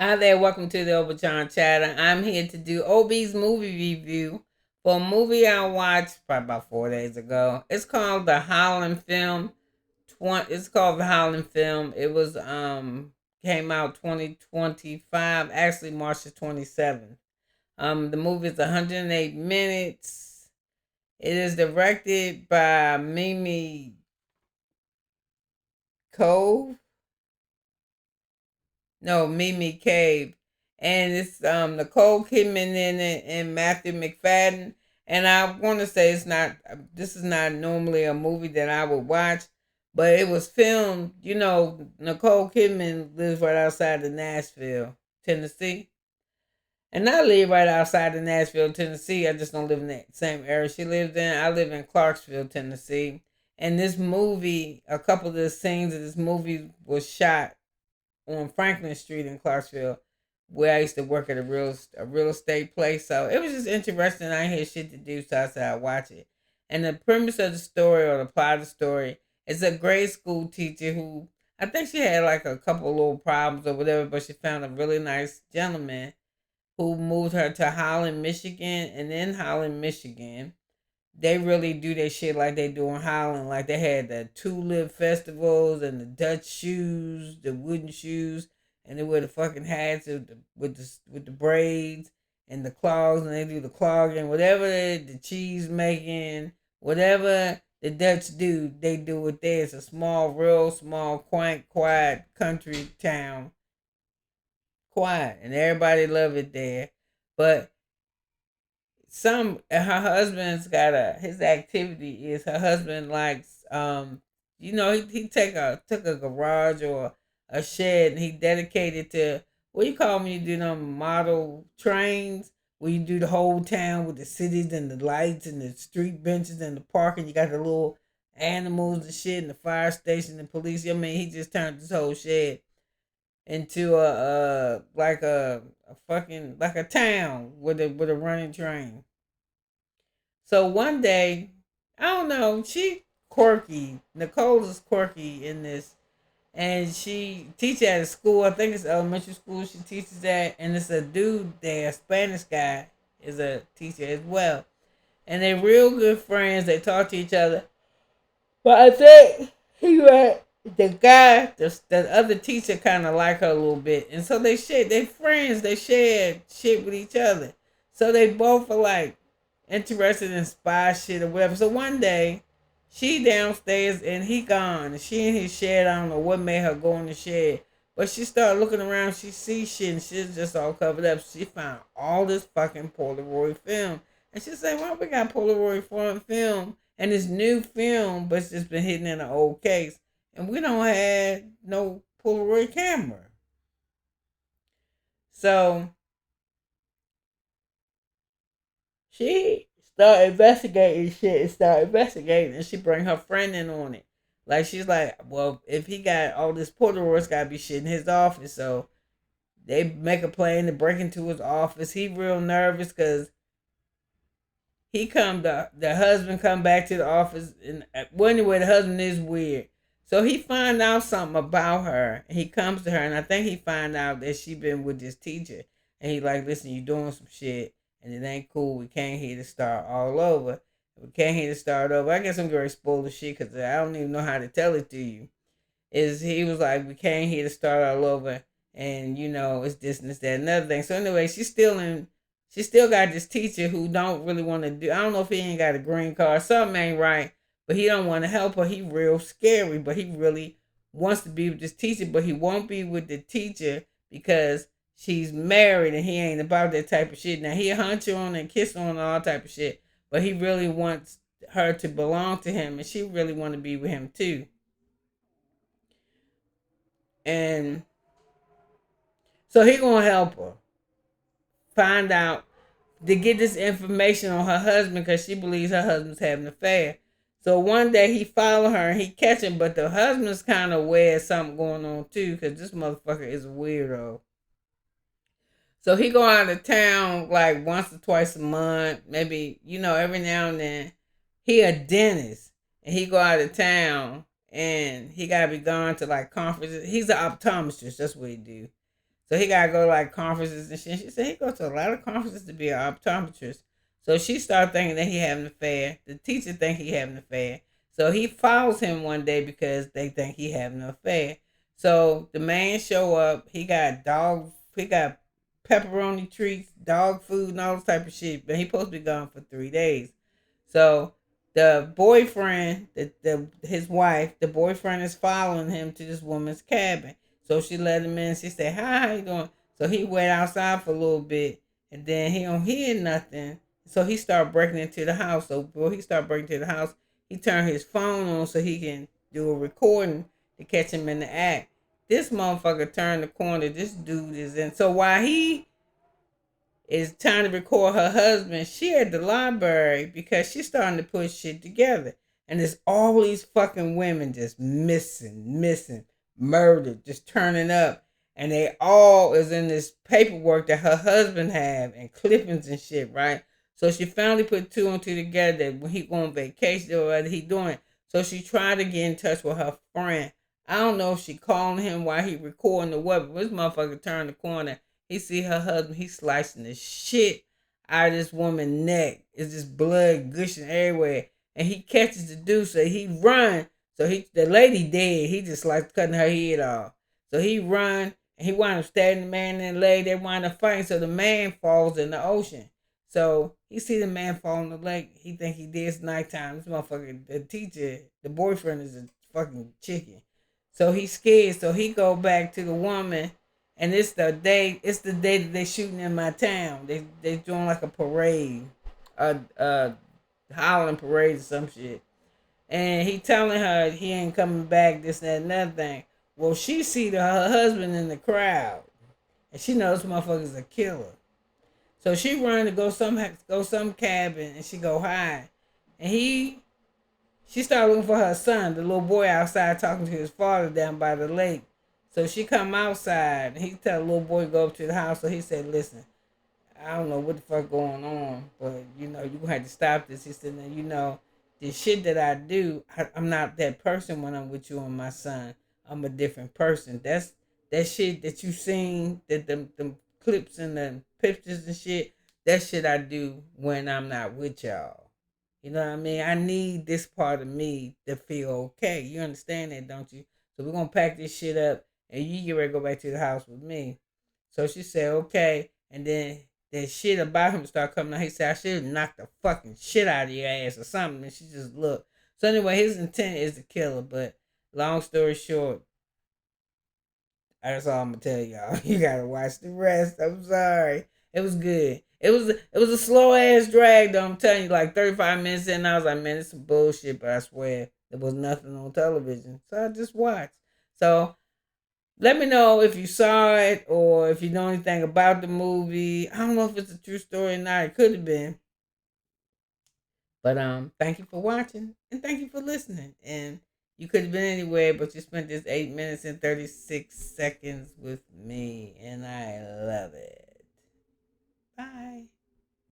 Hi there, welcome to the Obachanchatter. I'm here to do OB's movie review for a movie I watched probably about 4 days ago. It's called the Holland film. It's called the Holland film. It was came out 2025, actually March the 27th. The movie is 108 minutes. It is directed by Mimi Cove. No, Mimi Cave. And it's Nicole Kidman in it and Matthew McFadden. And I want to say this is not normally a movie that I would watch, but it was filmed, Nicole Kidman lives right outside of Nashville, Tennessee. And I live right outside of Nashville, Tennessee. I just don't live in that same area she lives in. I live in Clarksville, Tennessee. And this movie, a couple of the scenes of this movie was shot on Franklin Street in Clarksville, where I used to work at a real estate place. So it was just interesting. I had shit to do, so I said I'd watch it. And the premise of the story, or the plot of the story, is a grade school teacher who, I think she had like a couple of little problems or whatever, but she found a really nice gentleman who moved her to Holland, Michigan, and in Holland, Michigan, they really do their shit like they do in Holland. Like they had the tulip festivals and the Dutch shoes, the wooden shoes, and they wear the fucking hats with the braids and the clogs, and they do the clogging, whatever the cheese making, whatever the Dutch do, they do it there. It's a small, real small, quaint, quiet country town, quiet, and everybody love it there. But her husband's got a his activity is her husband likes he took a garage or a shed and he dedicated to what you call when you do them model trains where you do the whole town with the cities and the lights and the street benches and the parking. You got the little animals and shit and the fire station and police. I mean, he just turned this whole shed into a fucking like a town with a running train. So one day, I don't know, she quirky. Nicole is quirky in this. And she teaches at a school, I think it's elementary school she teaches at, and it's a dude there, a Spanish guy, is a teacher as well. And they're real good friends, they talk to each other. But I think the other teacher kind of like her a little bit. And so they friends, they share shit with each other. So they both are like interested in spy shit or whatever. So one day, she downstairs and he gone. And she in his shed, I don't know what made her go in the shed. But she started looking around, she sees shit and shit's just all covered up. She found all this fucking Polaroid film. And she said, why we got Polaroid film and this new film, but it's just been hidden in an old case. And we don't have no Polaroid camera. So she started investigating shit and started investigating, and she bring her friend in on it. Like she's like, well, if he got all this Polaroids, gotta be shit in his office. So they make a plan to break into his office. He real nervous because the husband come back to the office, and well, anyway, the husband is weird. So he find out something about her, and he comes to her, and I think he find out that she been with this teacher, and he like, listen, you doing some shit, and it ain't cool. We can't here to start all over. We can't here to start over. I guess I'm going to spoil the shit because I don't even know how to tell it to you. Is he was like, we came here to start all over, and it's this and this, that, another thing. So anyway, she still got this teacher who don't really want to do. I don't know if he ain't got a green card, something ain't right, but he don't want to help her. He real scary, but he really wants to be with this teacher, but he won't be with the teacher because she's married and he ain't about that type of shit. Now he'll hunt you on and kiss on and all type of shit, but he really wants her to belong to him, and she really want to be with him too. And so he gonna help her find out to get this information on her husband because she believes her husband's having an affair. So one day he follow her and he catch him, but the husband's kind of aware of something going on too because this motherfucker is a weirdo. So he go out of town like once or twice a month, maybe every now and then. He a dentist and he go out of town and he gotta be gone to like conferences. He's an optometrist. That's what he do. So he gotta go to like conferences and shit. She said he goes to a lot of conferences to be an optometrist. So she started thinking that he having an affair. The teacher think he having an affair. So he follows him one day because they think he having an affair. So the man show up. He got He got pepperoni treats, dog food, and all this type of shit. But he supposed to be gone for 3 days. So the boyfriend, his wife, the boyfriend is following him to this woman's cabin. So she let him in. She said, "Hi, how you doing?" So he went outside for a little bit, and then he don't hear nothing. So he started breaking into the house. So before he started breaking into the house, he turned his phone on so he can do a recording to catch him in the act. This motherfucker turned the corner. This dude is in. So while he is trying to record her husband, she at the library because she's starting to put shit together. And there's all these fucking women just missing, murdered, just turning up. And they all is in this paperwork that her husband have and clippings and shit, right? So she finally put two and two together that when he go on vacation or whatever he doing. So she tried to get in touch with her friend. I don't know if she calling him while he recording or what, but this motherfucker turned the corner. He see her husband. He slicing the shit out of this woman's neck. It's just blood gushing everywhere. And he catches the dude, so he run. So the lady dead. He just like cutting her head off. So he run and he wound up stabbing the man in the leg. They wind up fighting. So the man falls in the ocean. So he see the man fall in the lake. He think he did. It's nighttime. This motherfucker, the teacher, the boyfriend is a fucking chicken. So he's scared. So he go back to the woman, and it's the day. It's the day that they shooting in my town. They doing like a parade, a Holland parade or some shit. And he telling her he ain't coming back. This that and another thing. Well, she see her husband in the crowd, and she knows this motherfucker's a killer. So she run to go some cabin, and she go hide. And she started looking for her son, the little boy outside talking to his father down by the lake. So she come outside, and he tell the little boy to go up to the house. So he said, "Listen, I don't know what the fuck going on, but you know you gonna have to stop this." He said, "Now you know the shit that I do, I'm not that person when I'm with you and my son. I'm a different person. That shit that you seen, that them clips and the pictures and shit. That shit I do when I'm not with y'all. You know what I mean? I need this part of me to feel okay. You understand that, don't you? So we're gonna pack this shit up, and you get ready to go back to the house with me." So she said, "Okay," and then that shit about him start coming out. He said, "I should have knocked the fucking shit out of your ass or something." And she just looked. So anyway, his intent is to kill her. But long story short, that's all I'm gonna tell y'all. You gotta watch the rest. I'm sorry. It was good. It was a slow ass drag though. I'm telling you, like 35 minutes in, I was like, man, it's some bullshit. But I swear there was nothing on television, so I just watched. So let me know if you saw it or if you know anything about the movie. I don't know if it's a true story or not. It could have been. But thank you for watching and thank you for listening. And you could have been anywhere, but you spent this 8 minutes and 36 seconds with me, and I love it. Bye.